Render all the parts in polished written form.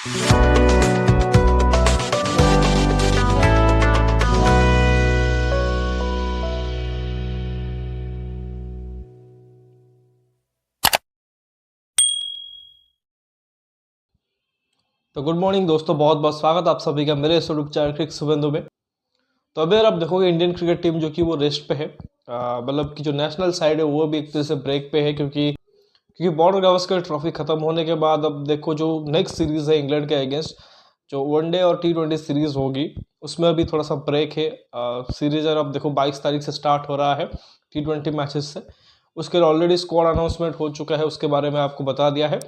तो good morning दोस्तों, बहुत बहुत स्वागत आप सभी का मेरे यूट्यूब चैनल क्रिक सुबेंदु में। तो अभी आप देखोगे इंडियन क्रिकेट टीम जो कि वो रेस्ट पे है, मतलब कि जो नेशनल साइड है वो भी एक तरह से ब्रेक पे है, क्योंकि बॉर्डर गावस्कर ट्रॉफी खत्म होने के बाद अब देखो जो नेक्स्ट सीरीज है इंग्लैंड के अगेंस्ट, जो वनडे और T20 सीरीज होगी, उसमें अभी थोड़ा सा ब्रेक है। सीरीज अब देखो 22 तारीख से स्टार्ट हो रहा है T20 मैचेस से। उसके ऑलरेडी स्क्वाड अनाउंसमेंट हो चुका है, उसके बारे में आपको बता दिया है।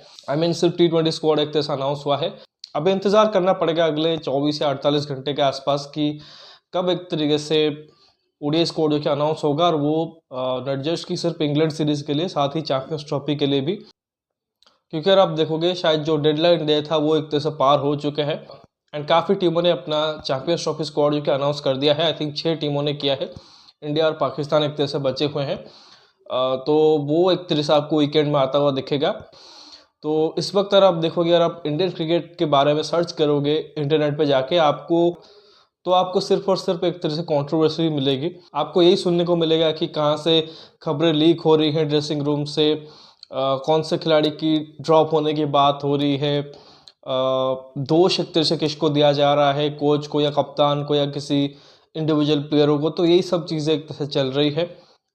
सिर्फ T20 स्क्वाड एक तरह से अनाउंस हुआ है। अब इंतजार करना पड़ेगा अगले 24 या 48 घंटे के आसपास कि कब एक तरीके से ओडीआई स्क्वाड जो कि अनाउंस होगा, और वो नॉट जस्ट की सिर्फ इंग्लैंड सीरीज के लिए, साथ ही चैंपियंस ट्रॉफी के लिए भी। क्योंकि अगर आप देखोगे शायद जो डेडलाइन डे था वो एक तरह से पार हो चुका है, एंड काफ़ी टीमों ने अपना चैंपियंस ट्रॉफी स्क्वाड जो कि अनाउंस कर दिया है। आई थिंक 6 टीमों ने किया है, इंडिया और पाकिस्तान एक तरह से बचे हुए हैं। तो वो एक तरह से आपको वीकेंड में आता हुआ दिखेगा। तो इस वक्त अगर आप देखोगे, अगर आप इंडियन क्रिकेट के बारे में सर्च करोगे इंटरनेट पे जाके, आपको सिर्फ और सिर्फ एक तरह से कंट्रोवर्सी मिलेगी। आपको यही सुनने को मिलेगा कि कहाँ से खबरें लीक हो रही हैं ड्रेसिंग रूम से, कौन से खिलाड़ी की ड्रॉप होने की बात हो रही है, दोष एक तरह से किसको दिया जा रहा है, कोच को या कप्तान को या किसी इंडिविजुअल प्लेयरों को। तो यही सब चीज़ें एक तरह से चल रही है।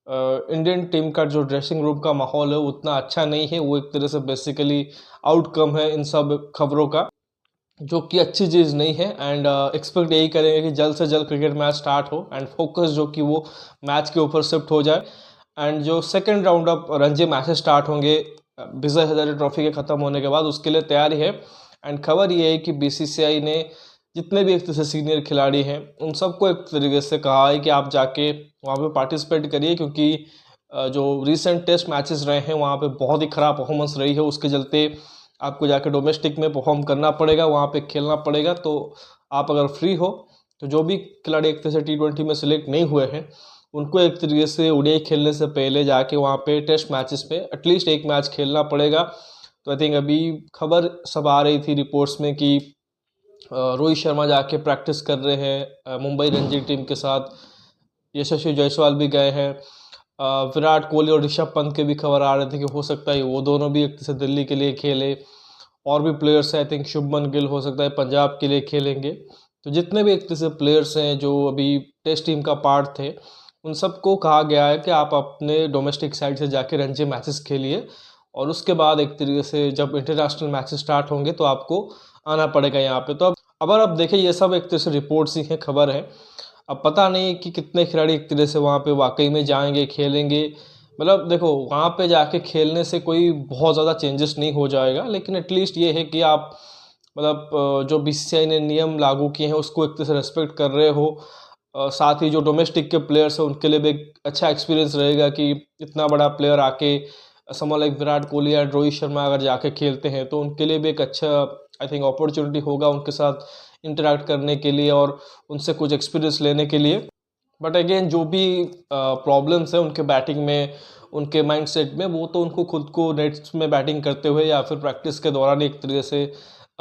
इंडियन टीम का जो ड्रेसिंग रूम का माहौल है उतना अच्छा नहीं है, वो एक तरह से बेसिकली आउटकम है इन सब खबरों का, जो कि अच्छी चीज़ नहीं है। एंड एक्सपेक्ट यही करेंगे कि जल्द से जल्द क्रिकेट मैच स्टार्ट हो, एंड फोकस जो कि वो मैच के ऊपर शिफ्ट हो जाए। एंड जो second round of Ranji matches start होंगे विजय हजारे ट्रॉफी के ख़त्म होने के बाद, उसके लिए तैयारी है। एंड खबर ये है कि BCCI ने जितने भी एक तरह से सीनियर खिलाड़ी हैं उन सबको एक तरीके से कहा है कि आप जाके वहाँ पे पार्टिसिपेट करिए, क्योंकि जो रिसेंट टेस्ट मैचेस रहे हैं वहाँ पे बहुत ही ख़राब परफॉर्मेंस रही है। उसके चलते आपको जाके डोमेस्टिक में परफॉर्म करना पड़ेगा, वहाँ पे खेलना पड़ेगा। तो आप अगर फ्री हो तो जो भी खिलाड़ी एक तरह से T20 में सिलेक्ट नहीं हुए हैं उनको एक तरीके से ओडीआई खेलने से पहले जाके वहाँ पे टेस्ट मैचेस में एटलीस्ट एक मैच खेलना पड़ेगा। तो आई थिंक अभी खबर सब आ रही थी रिपोर्ट्स में कि रोहित शर्मा जाके प्रैक्टिस कर रहे हैं मुंबई रणजी टीम के साथ, यशस्वी जायसवाल भी गए हैं, विराट कोहली और ऋषभ पंत के भी खबर आ रहे थे कि हो सकता है वो दोनों भी एक तरह से दिल्ली के लिए खेले। और भी प्लेयर्स हैं, आई थिंक शुभमन गिल हो सकता है पंजाब के लिए खेलेंगे। तो जितने भी एक तरह से प्लेयर्स हैं जो अभी टेस्ट टीम का पार्ट थे, उन सबको कहा गया है कि आप अपने डोमेस्टिक साइड से जाके रणजी मैचेस खेलिए, और उसके बाद एक तरीके से जब इंटरनेशनल मैचेस स्टार्ट होंगे तो आपको आना पड़ेगा यहाँ पे। तो अब अगर आप देखें, ये सब एक तरह से रिपोर्ट्स ही हैं, खबर है। अब पता नहीं कि कितने खिलाड़ी एक तरह से वहाँ पे वाकई में जाएंगे, खेलेंगे। मतलब देखो, वहाँ पे जाके खेलने से कोई बहुत ज़्यादा चेंजेस नहीं हो जाएगा, लेकिन एटलीस्ट ये है कि आप मतलब जो BCCI ने नियम लागू किए हैं उसको एक तरह से रेस्पेक्ट कर रहे हो। साथ ही जो डोमेस्टिक के प्लेयर्स हैं उनके लिए भी एक अच्छा एक्सपीरियंस रहेगा कि इतना बड़ा प्लेयर आके, समवन लाइक विराट कोहली या रोहित शर्मा अगर जाके खेलते हैं तो उनके लिए भी एक अच्छा आई थिंक अपॉर्चुनिटी होगा उनके साथ इंटरेक्ट करने के लिए और उनसे कुछ एक्सपीरियंस लेने के लिए। बट अगेन जो भी प्रॉब्लम्स है उनके बैटिंग में, उनके माइंडसेट में, वो तो उनको खुद को नेट्स में बैटिंग करते हुए या फिर प्रैक्टिस के दौरान एक तरीके से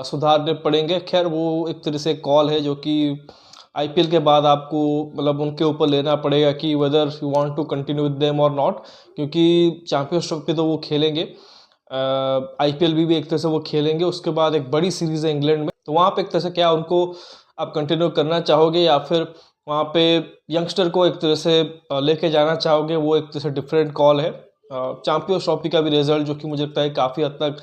सुधारने पड़ेंगे। खैर वो एक तरह से कॉल है जो कि IPL के बाद आपको मतलब उनके ऊपर लेना पड़ेगा कि whether you want to continue with them और नॉट, क्योंकि चैंपियंस ट्रॉफी तो वो खेलेंगे, IPL भी एक तरह से वो खेलेंगे। उसके बाद एक बड़ी सीरीज़ है इंग्लैंड में, तो वहाँ पे एक तरह से क्या उनको आप कंटिन्यू करना चाहोगे या फिर वहाँ पे यंगस्टर को एक तरह से लेके जाना चाहोगे, वो एक तरह से डिफरेंट कॉल है। चैंपियंस ट्रॉफी का भी रिजल्ट जो कि मुझे लगता है काफ़ी हद तक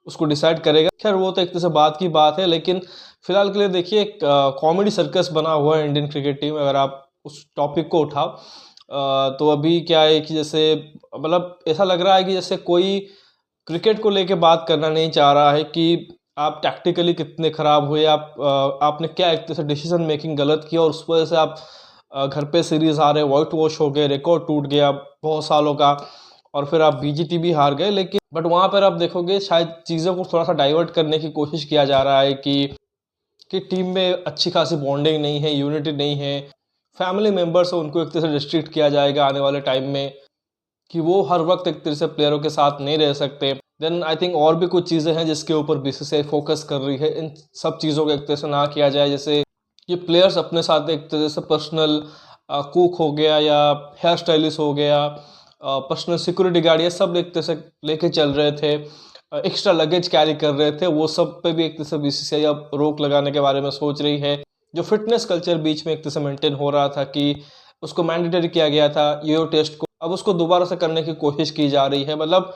उसको डिसाइड करेगा। खैर वो तो एक तरह से बात की बात है, लेकिन फिलहाल के लिए देखिए एक कॉमेडी सर्कस बना हुआ है इंडियन क्रिकेट टीम। अगर आप उस टॉपिक को उठाओ तो अभी क्या है कि जैसे मतलब ऐसा लग रहा है कि जैसे कोई क्रिकेट को लेके बात करना नहीं चाह रहा है कि आप टैक्टिकली कितने ख़राब हुए, आपने क्या एक तरह से डिसीजन मेकिंग गलत किया और उस वजह से आप घर पे सीरीज़ हारे, वाइट वॉश हो गए, रिकॉर्ड टूट गया बहुत सालों का, और फिर आप BGT भी हार गए। लेकिन बट वहाँ पर आप देखोगे शायद चीज़ों को थोड़ा सा डाइवर्ट करने की कोशिश किया जा रहा है कि टीम में अच्छी खासी बॉन्डिंग नहीं है, यूनिटी नहीं है, फैमिली मेम्बर्स हैं उनको एक तरह से रिस्ट्रिक्ट किया जाएगा आने वाले टाइम में, कि वो हर वक्त एक तरह से प्लेयरों के साथ नहीं रह सकते। देन आई थिंक और भी कुछ चीज़ें हैं जिसके ऊपर बीसीसीआई फोकस कर रही है। इन सब चीज़ों का एक तरह से ना किया जाए, जैसे ये प्लेयर्स अपने साथ एक तरह से पर्सनल कुक हो गया या हेयर स्टाइलिस्ट हो गया, पर्सनल सिक्योरिटी गार्ड, ये सब एक तरह से लेके चल रहे थे, एक्स्ट्रा लगेज कैरी कर रहे थे, वो सब पे भी एक तरह से बीसीसीआई अब रोक लगाने के बारे में सोच रही है। जो फिटनेस कल्चर बीच में एक तरह से मेंटेन हो रहा था कि उसको मैंडेटरी किया गया था यो टेस्ट को, अब उसको दोबारा से करने की कोशिश की जा रही है। मतलब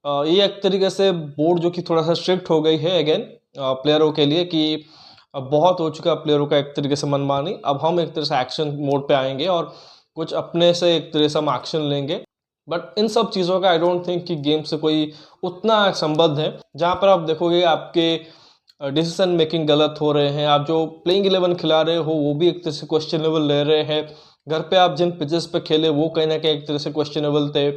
ये एक तरीके से बोर्ड जो कि थोड़ा सा स्ट्रिक्ट हो गई है अगेन प्लेयरों के लिए कि अब बहुत हो चुका प्लेयरों का एक तरीके से मनमानी, अब हम एक तरह से एक्शन मोड पे आएंगे और कुछ अपने से एक तरह से हम एक्शन लेंगे। बट इन सब चीज़ों का आई डोंट थिंक कि गेम से कोई उतना संबंध है। जहाँ पर आप देखोगे आपके डिसीजन मेकिंग गलत हो रहे हैं, आप जो प्लेइंग 11 खिला रहे हो वो भी एक तरह से क्वेश्चनेबल ले रहे हैं, घर पे आप जिन पिचेस पे खेले वो कहीं ना कहीं एक तरह से क्वेश्चनेबल थे,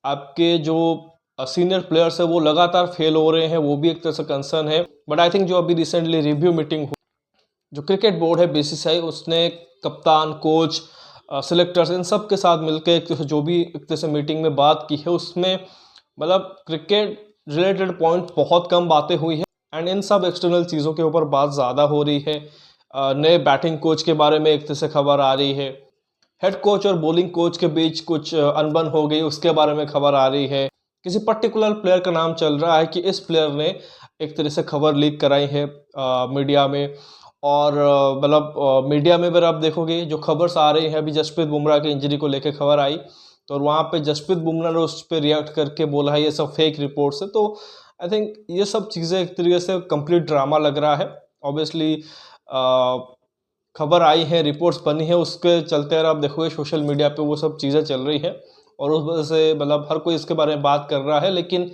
आपके जो सीनियर प्लेयर्स है वो लगातार फेल हो रहे हैं, वो भी एक तरह से कंसर्न है। बट आई थिंक जो अभी रिसेंटली रिव्यू मीटिंग हुई, जो क्रिकेट बोर्ड है बीसीसीआई, उसने कप्तान, कोच, सिलेक्टर्स, इन सब के साथ मिलकर एक तरह से जो भी एक तरह से मीटिंग में बात की है, उसमें मतलब क्रिकेट रिलेटेड पॉइंट बहुत कम बातें हुई है एंड इन सब एक्सटर्नल चीज़ों के ऊपर बात ज़्यादा हो रही है। नए बैटिंग कोच के बारे में एक तरह से खबर आ रही है, हेड कोच और बॉलिंग कोच के बीच कुछ अनबन हो गई, उसके बारे में खबर आ रही है। किसी पर्टिकुलर प्लेयर का नाम चल रहा है कि इस प्लेयर ने एक तरह से खबर लीक कराई है मीडिया में, और मतलब मीडिया में अगर आप देखोगे जो खबर्स आ रही हैं, अभी जसप्रीत बुमराह की इंजरी को लेकर खबर आई तो वहाँ पे जसप्रीत बुमराह ने उस पर रिएक्ट करके बोला है ये सब फेक रिपोर्ट्स है। तो आई थिंक ये सब चीज़ें एक तरीके से कंप्लीट ड्रामा लग रहा है। ऑब्वियसली खबर आई है, रिपोर्ट्स बनी है, उसके चलते अगर आप देखोगे सोशल मीडिया पे वो सब चीज़ें चल रही है और उस वजह से मतलब हर कोई इसके बारे में बात कर रहा है। लेकिन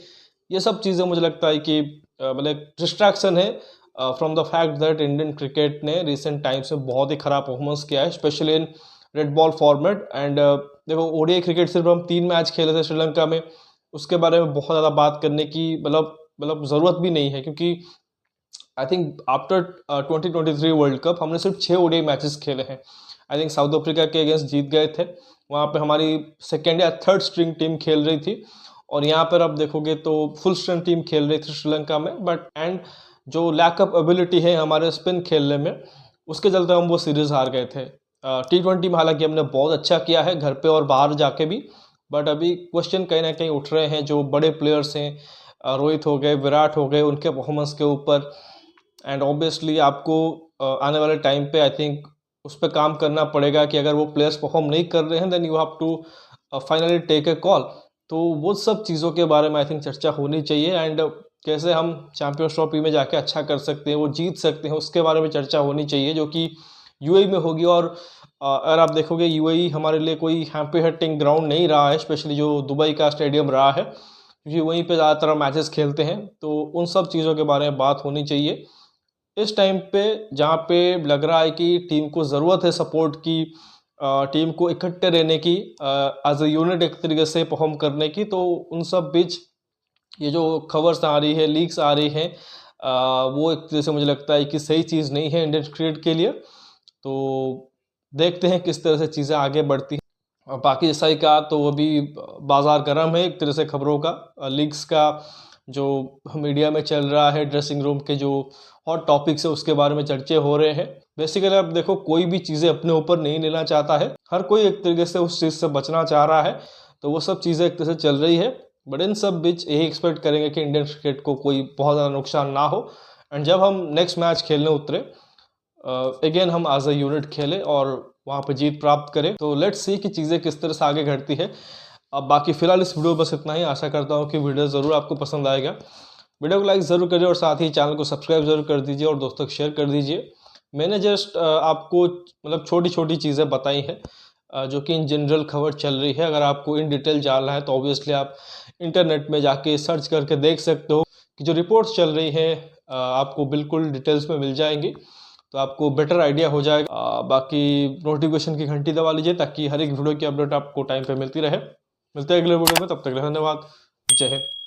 ये सब चीज़ें मुझे लगता है कि मतलब डिस्ट्रैक्शन है from the fact that Indian cricket ने रिसेंट टाइम्स में बहुत ही ख़राब परफॉर्मेंस किया है, specially in red ball format. And देखो ओडीआई क्रिकेट सिर्फ हम 3 मैच खेले थे श्रीलंका में, उसके बारे में बहुत ज़्यादा बात करने की मतलब ज़रूरत भी नहीं है, क्योंकि I think after 2023 world cup हमने सिर्फ 6 ओडीआई मैचेस खेले हैं। आई थिंक साउथ अफ्रीका के अगेंस्ट जीत गए थे, वहाँ पे हमारी सेकेंड या थर्ड स्ट्रिंग टीम खेल रही थी, और यहाँ पर आप देखोगे तो फुल स्ट्रेंथ टीम खेल रही थी श्रीलंका में। बट एंड जो लैक ऑफ एबिलिटी है हमारे स्पिन खेलने में, उसके चलते हम वो सीरीज़ हार गए थे। T20 में हालांकि हमने बहुत अच्छा किया है घर पे और बाहर जाके भी, बट अभी क्वेश्चन कहीं ना कहीं उठ रहे हैं जो बड़े प्लेयर्स हैं, रोहित हो गए, विराट हो गए, उनके परफॉर्मेंस के ऊपर। एंड ऑब्वियसली आपको आने वाले टाइम पे आई थिंक उस पर काम करना पड़ेगा कि अगर वो प्लेयर्स परफॉर्म नहीं कर रहे हैं then you have to finally take a call. तो वो सब चीज़ों के बारे में आई थिंक चर्चा होनी चाहिए, एंड कैसे हम चैंपियंस ट्रॉफी में जाके अच्छा कर सकते हैं, वो जीत सकते हैं, उसके बारे में चर्चा होनी चाहिए, जो कि यूएई में होगी। और अगर आप देखोगे यूएई हमारे लिए कोई हैप्पी हटिंग ग्राउंड नहीं रहा है, स्पेशली जो दुबई का स्टेडियम रहा है, क्योंकि वहीं पे ज़्यादातर मैचेस खेलते हैं। तो उन सब चीज़ों के बारे में बात होनी चाहिए इस टाइम पे, जहाँ पे लग रहा है कि टीम को ज़रूरत है सपोर्ट की, टीम को इकट्ठे रहने की, एज ए यूनिट एक तरीके से परफॉर्म करने की। तो उन सब बीच ये जो खबर्स आ रही है, लीक्स आ रही हैं, वो एक तरह से मुझे लगता है कि सही चीज़ नहीं है इंडियन क्रिकेट के लिए। तो देखते हैं किस तरह से चीज़ें आगे बढ़ती हैं। और बाकी जैसा ही कहा तो अभी बाज़ार गर्म है एक तरह से खबरों का, लीक्स का जो मीडिया में चल रहा है, ड्रेसिंग रूम के जो हॉट टॉपिक्स है उसके बारे में चर्चे हो रहे हैं। बेसिकली आप देखो कोई भी चीज़ें अपने ऊपर नहीं लेना चाहता है, हर कोई एक तरीके से उस चीज़ से बचना चाह रहा है, तो वो सब चीज़ें एक तरह से चल रही है। बट इन सब बीच यही एक्सपेक्ट करेंगे कि इंडियन क्रिकेट को कोई बहुत ज़्यादा नुकसान ना हो, एंड जब हम नेक्स्ट मैच खेलने उतरे अगेन हम एज अ यूनिट खेले और वहाँ पर जीत प्राप्त करें। तो लेट्स सी कि चीज़ें किस तरह से आगे घटती है। अब बाकी फिलहाल इस वीडियो बस इतना ही, आशा करता हूँ कि वीडियो ज़रूर आपको पसंद आएगा। वीडियो को लाइक ज़रूर करिए और साथ ही चैनल को सब्सक्राइब ज़रूर कर दीजिए और दोस्तों को शेयर कर दीजिए। मैंने जस्ट आपको मतलब छोटी छोटी चीज़ें बताई हैं जो कि इन जनरल खबर चल रही है। अगर आपको इन डिटेल जानना है तो ऑब्वियसली आप इंटरनेट में जाके सर्च करके देख सकते हो कि जो रिपोर्ट्स चल रही हैं आपको बिल्कुल डिटेल्स में मिल जाएंगी, तो आपको बेटर आइडिया हो जाएगा। बाकी नोटिफिकेशन की घंटी दबा लीजिए ताकि हर एक वीडियो की अपडेट आपको टाइम पे मिलती रहे। मिलते हैं अगले वीडियो में, तब तक धन्यवाद, जय हिंद।